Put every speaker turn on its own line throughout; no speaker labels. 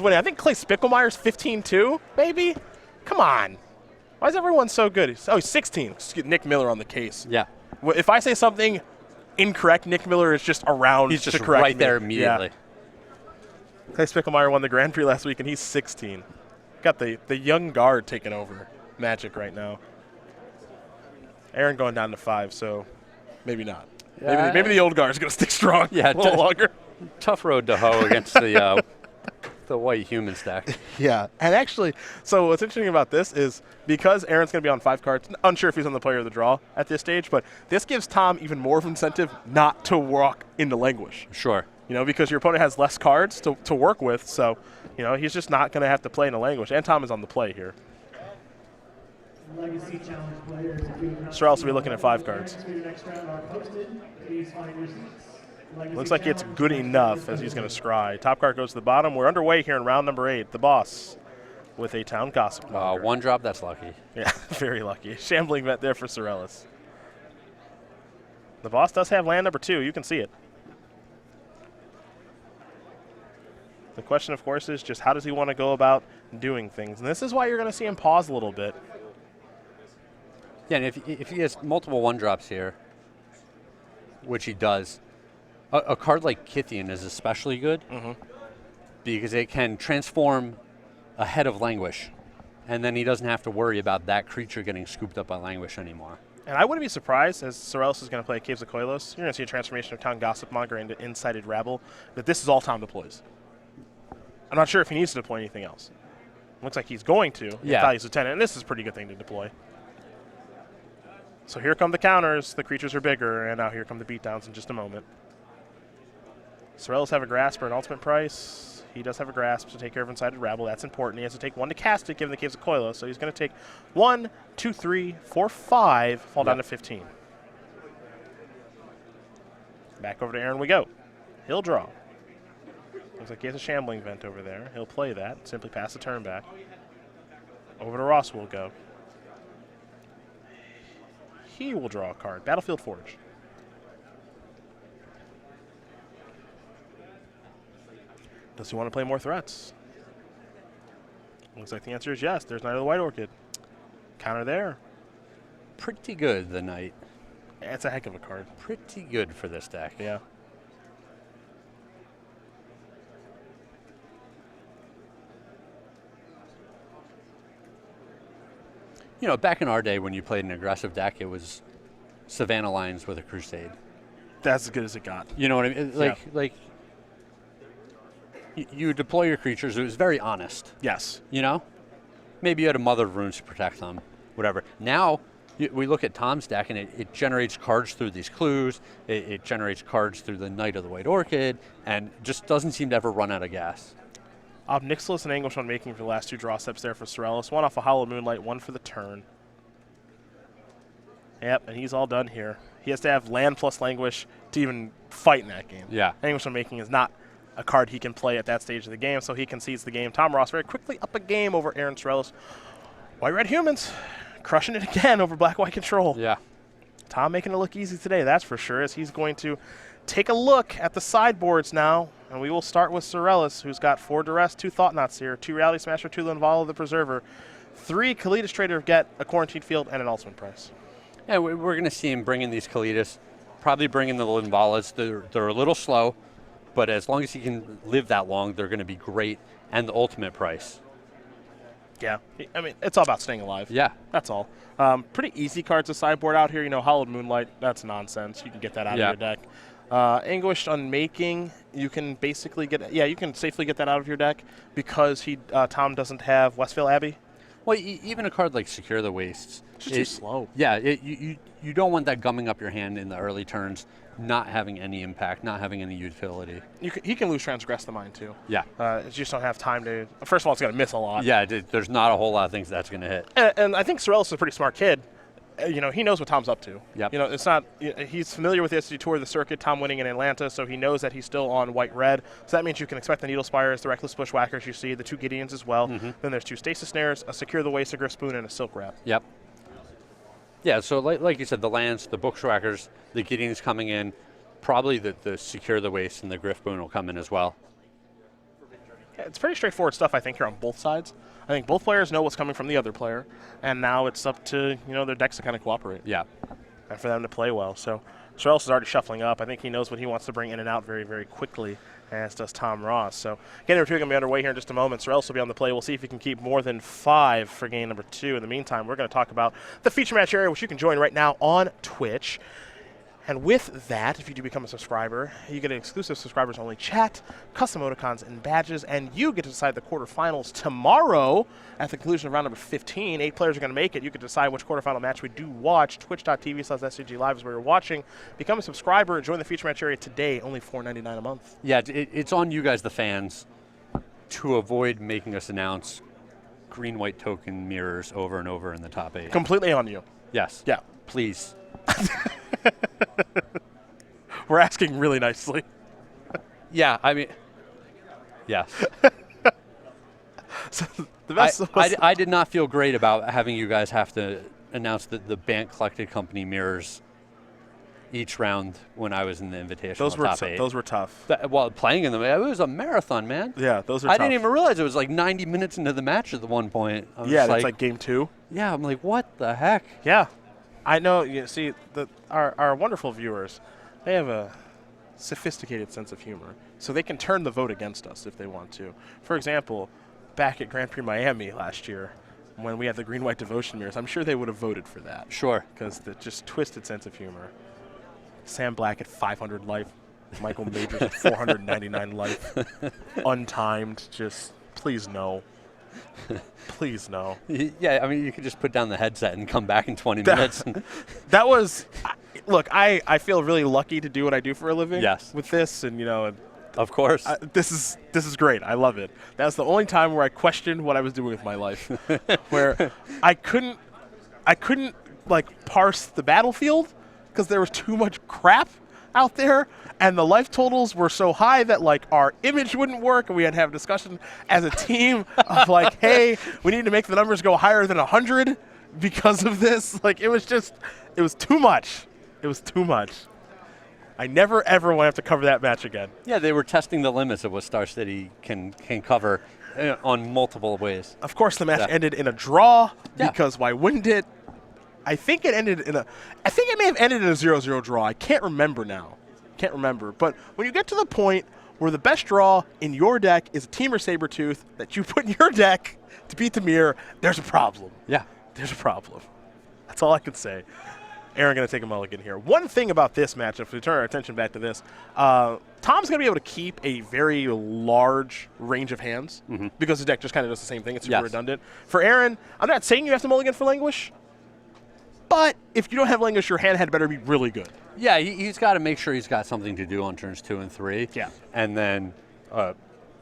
Winning. I think Clay Spickelmeyer's 15-2, maybe? Come on. Why is everyone so good? He's 16. Nick Miller on the case.
Yeah.
If I say something incorrect, Nick Miller is just around
He's just
to correct
right
me.
there immediately.
Yeah. Clay Spickelmeyer won the Grand Prix last week, and he's 16. Got the young guard taking over Magic right now. Aaron going down to 5, so maybe not.
Yeah.
Maybe the old guard is going to stick strong a little longer.
Tough road to hoe against the white human stack.
Yeah, and actually, so what's interesting about this is because Aaron's going to be on 5 cards, unsure if he's on the player of the draw at this stage, but this gives Tom even more of an incentive not to walk into Languish.
Sure.
Because your opponent has less cards to work with, so, he's just not going to have to play into Languish, and Tom is on the play here. Sorrells will be looking at 5 cards. Looks like it's good enough as he's going to scry. Top card goes to the bottom. We're underway here in round number 8. The boss with a Town Gossip.
One drop, that's lucky.
Yeah, very lucky. Shambling vet there for Sorrells. The boss does have land number 2. You can see it. The question, of course, is just how does he want to go about doing things? And this is why you're going to see him pause a little bit.
Yeah, and if he has multiple 1-drops here, which he does, a card like Kithian is especially good because it can transform ahead of Languish, and then he doesn't have to worry about that creature getting scooped up by Languish anymore.
And I wouldn't be surprised, as Sorrells is going to play Caves of Koilos, you're going to see a transformation of Town Gossip Monger into Insighted Rabble, that this is all Tom deploys. I'm not sure if he needs to deploy anything else. Looks like he's going to.
Yeah.
Values Lieutenant, and this is a pretty good thing to deploy. So here come the counters. The creatures are bigger, and now here come the beatdowns in just a moment. Sorrells have a grasp or an ultimate price. He does have a grasp to take care of Insighted Rabble. That's important. He has to take 1 to cast it, given the Caves of Koilos. So he's going to take 1, 2, 3, 4, 5, fall down to 15. Back over to Aaron we go. He'll draw. Looks like he has a Shambling Vent over there. He'll play that, simply pass the turn back. Over to Ross we'll go. He will draw a card. Battlefield Forge. Does he want to play more threats? Looks like the answer is yes. There's Knight of the White Orchid. Counter there.
Pretty good, the Knight.
It's a heck of a card.
Pretty good for this deck.
Yeah.
Back in our day when you played an aggressive deck, it was Savannah Lines with a Crusade.
That's as good as it got.
You know what I mean? You deploy your creatures. It was very honest.
Yes.
Maybe you had a Mother of Runes to protect them, whatever. Now, we look at Tom's deck, and it generates cards through these clues. It generates cards through the Knight of the White Orchid, and just doesn't seem to ever run out of gas.
Obnixilis and Anguish on making for the last 2 draw steps there for Sorrells. 1 off a Hollow Moonlight, 1 for the turn. Yep, and he's all done here. He has to have land plus Languish to even fight in that game.
Yeah.
Anguish on making is not a card he can play at that stage of the game, so he concedes the game. Tom Ross very quickly up a game over Aaron Sorrells. White-Red Humans crushing it again over Black-White Control.
Yeah.
Tom making it look easy today, that's for sure, as he's going to take a look at the sideboards now. And we will start with Sorrells, who's got 4 Duress, 2 Thought Knots here, 2 Reality Smasher, 2 Linvala the Preserver, 3 Kalitas Trader of Get, a Quarantined Field, and an Ultimate Price.
Yeah, we're going to see him bring in these Kalitas, probably bring in the Linvalas. They're a little slow, but as long as he can live that long, they're going to be great, and the Ultimate Price.
Yeah, I mean, it's all about staying alive.
Yeah.
That's all. Pretty easy cards to sideboard out here. Hollowed Moonlight, that's nonsense. You can get that out of your deck. Anguished Unmaking, you can basically get, you can safely get that out of your deck because Tom doesn't have Westvale Abbey.
Well, even a card like Secure the Wastes.
It's just too slow.
Yeah, you don't want that gumming up your hand in the early turns, not having any impact, not having any utility.
He can lose Transgress the Mind too.
Yeah.
You just don't have time to, first of all, it's going to miss a lot.
Yeah, there's not a whole lot of things that's going to hit.
And I think Sorrells is a pretty smart kid. He knows what Tom's up to.
Yep.
It's not. He's familiar with the SCG Tour of the circuit. Tom winning in Atlanta, so he knows that he's still on white-red. So that means you can expect the Needle Spires, the Reckless Bushwhackers. You see the 2 Gideons as well. Then there's 2 Stasis Snares, a Secure the Waste, a Griff Spoon, and a Silk Wrap.
Yep. Yeah. So like you said, the lands, the Bushwhackers, the Gideons coming in. Probably the Secure the Waste and the Griff Boon will come in as well.
It's pretty straightforward stuff, I think, here on both sides. I think both players know what's coming from the other player, and now it's up to their decks to kind of cooperate.
Yeah.
And for them to play well. So Sorrells is already shuffling up. I think he knows what he wants to bring in and out very, very quickly, as does Tom Ross. So game number 2 going to be underway here in just a moment. Sorrells will be on the play. We'll see if he can keep more than 5 for game number 2. In the meantime, we're going to talk about the feature match area, which you can join right now on Twitch. And with that, if you do become a subscriber, you get an exclusive subscribers-only chat, custom emoticons, and badges, and you get to decide the quarterfinals tomorrow at the conclusion of round number 15. 8 players are going to make it. You can decide which quarterfinal match we do watch. Twitch.tv/SCG Live is where you're watching. Become a subscriber and join the feature match area today. Only $4.99 a month.
Yeah, it's on you guys, the fans, to avoid making us announce green-white token mirrors over and over in the top 8.
Completely on you.
Yes.
Yeah.
Please.
We're asking really nicely.
Yeah, I mean, yes.
So the best
I did not feel great about having you guys have to announce the Bant Collected Company mirrors each round when I was in the Invitational top 8.
Those were tough.
While playing in them, it was a marathon, man.
Yeah, those are
I
tough.
didn't even realize it was like 90 minutes into the match at the one point.
Yeah, that's like game 2.
Yeah, I'm like, what the heck?
Yeah. I know, you see, our wonderful viewers, they have a sophisticated sense of humor, so they can turn the vote against us if they want to. For example, back at Grand Prix Miami last year, when we had the green-white devotion mirrors, I'm sure they would have voted for that.
Sure.
Because the just twisted sense of humor. Sam Black at 500 life, Michael Majors at 499 life, untimed, just please no. Please no.
Yeah, I mean, you could just put down the headset and come back in 20 minutes.
That was, look, I feel really lucky to do what I do for a living.
Yes.
With this, and
of course.
This is great. I love it. That's the only time where I questioned what I was doing with my life, where I couldn't like parse the battlefield because there was too much crap out there, and the life totals were so high that like our image wouldn't work, and we had to have a discussion as a team of like, hey, we need to make the numbers go higher than 100 because of this. Like it was too much. It was too much. I never ever want to have to cover that match again.
Yeah, they were testing the limits of what Star City can cover on multiple ways.
Of course, the match ended in a draw because
Yeah.
why wouldn't it? I think it may have ended in a 0-0 draw. I can't remember now. Can't remember. But when you get to the point where the best draw in your deck is a Teamer Sabertooth that you put in your deck to beat the mirror, there's a problem.
Yeah.
There's a problem. That's all I can say. Aaron going to take a mulligan here. One thing about this matchup, if we turn our attention back to this, Tom's going to be able to keep a very large range of hands because his deck just kind of does the same thing. It's super redundant. For Aaron, I'm not saying you have to mulligan for Languish, but if you don't have Languish, your hand had better be really good.
Yeah, he's got to make sure he's got something to do on turns 2 and 3.
Yeah.
And then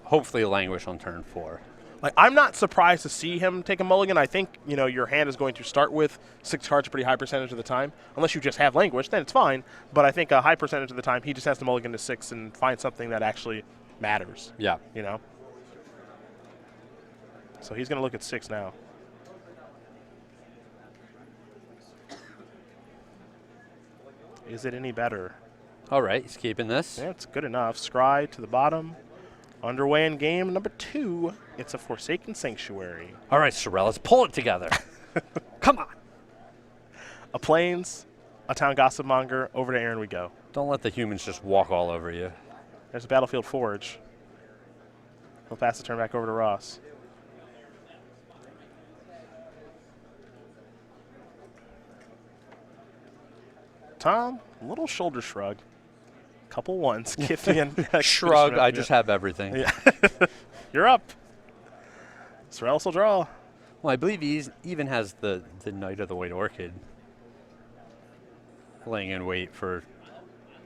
hopefully a Languish on turn 4.
Like, I'm not surprised to see him take a mulligan. I think, your hand is going to start with 6 cards a pretty high percentage of the time. Unless you just have Languish, then it's fine. But I think a high percentage of the time, he just has to mulligan to 6 and find something that actually matters.
Yeah.
So he's going to look at 6 now. Is it any better?
All right, he's keeping this.
Yeah, it's good enough. Scry to the bottom. Underway in game number 2. It's a Forsaken Sanctuary.
All right, Sorrells, let's pull it together. Come on.
A Plains, a Town Gossip Monger. Over to Aaron we go.
Don't let the humans just walk all over you.
There's a Battlefield Forge. He'll pass the turn back over to Ross. Tom, a little shoulder shrug. Couple ones. Kithian.
Shrug, I just have everything.
Yeah. You're up. Sorrells will draw.
Well, I believe he even has the Knight of the White Orchid laying in wait for,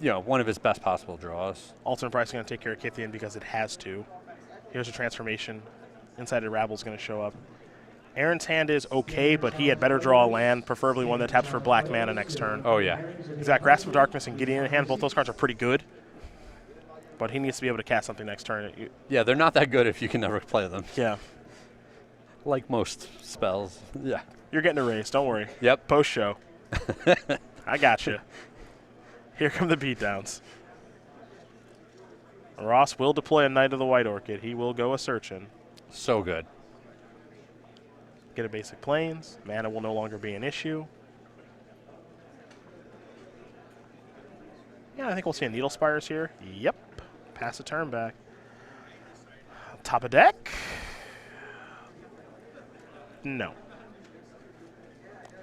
one of his best possible draws.
Alternate Price is going to take care of Kithian because it has to. Here's a transformation. Inside Rabble is going to show up. Aaron's hand is okay, but he had better draw a land, preferably one that taps for black mana next turn.
Oh, yeah.
He's got Grasp of Darkness and Gideon in hand. Both those cards are pretty good, but he needs to be able to cast something next turn.
Yeah, they're not that good if you can never play them.
Yeah.
Like most spells. Yeah.
You're getting erased. Don't worry.
Yep.
Post-show. I got you. Here come the beatdowns. Ross will deploy a Knight of the White Orchid. He will go a searching.
So good.
Get a basic plains. Mana will no longer be an issue. Yeah, I think we'll see a Needle Spires here. Yep. Pass a turn back. Top of deck? No.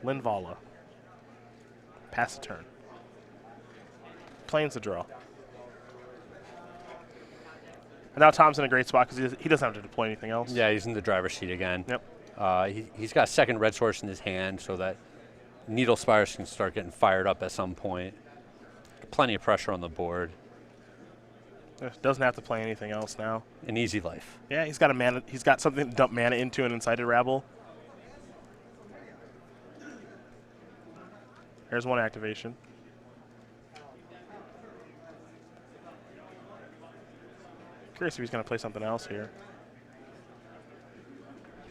Linvala. Pass a turn. Plains the draw. And now Tom's in a great spot because he doesn't have to deploy anything else.
Yeah, he's in the driver's seat again.
Yep.
He's got a second red source in his hand so that Needle Spires can start getting fired up at some point. Plenty of pressure on the board.
Doesn't have to play anything else now.
An easy life.
Yeah, he's got a mana. He's got something to dump mana into an Incited Rabble. There's one activation. Curious if he's going to play something else here.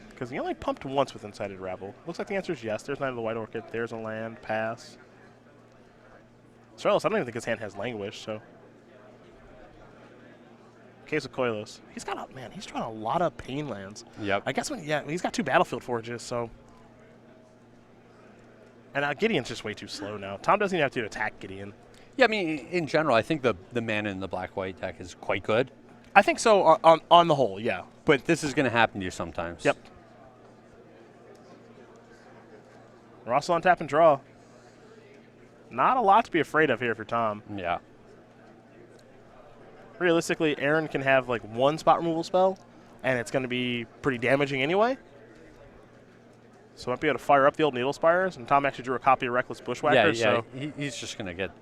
Because he only pumped once with Incited Rabble. Looks like the answer is yes. There's Knight of the White Orchid. There's a land. Pass. Sorrells, I don't even think his hand has Languish, so. Case of Koilos. He's got a, man, he's drawing a lot of pain lands.
Yep.
I guess he's got 2 Battlefield Forges, so. And Gideon's just way too slow now. Tom doesn't even have to attack Gideon.
Yeah, I mean, in general, I think the mana in the black-white deck is quite good.
I think so on the whole, yeah.
But this is going to happen to you sometimes.
Yep. Ross on tap and draw. Not a lot to be afraid of here for Tom.
Yeah.
Realistically, Aaron can have like 1 spot removal spell, and it's going to be pretty damaging anyway. So might be able to fire up the old Needle Spires, and Tom actually drew a copy of Reckless Bushwhacker.
Yeah,
so
he's just going to get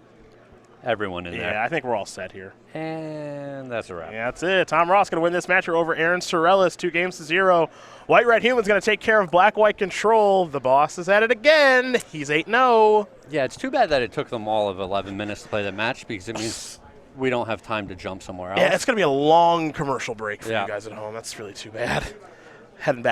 everyone in there.
Yeah, I think we're all set here.
And that's a wrap.
Yeah, that's it. Tom Ross going to win this match over Aaron Sorrells, 2-0. White-Red Human's going to take care of Black-White Control. The boss is at it again. He's 8-0.
Yeah, it's too bad that it took them all of 11 minutes to play the match because it means we don't have time to jump somewhere else.
Yeah, it's going to be a long commercial break for
Yeah.
you guys at home. That's really too bad. Heading back.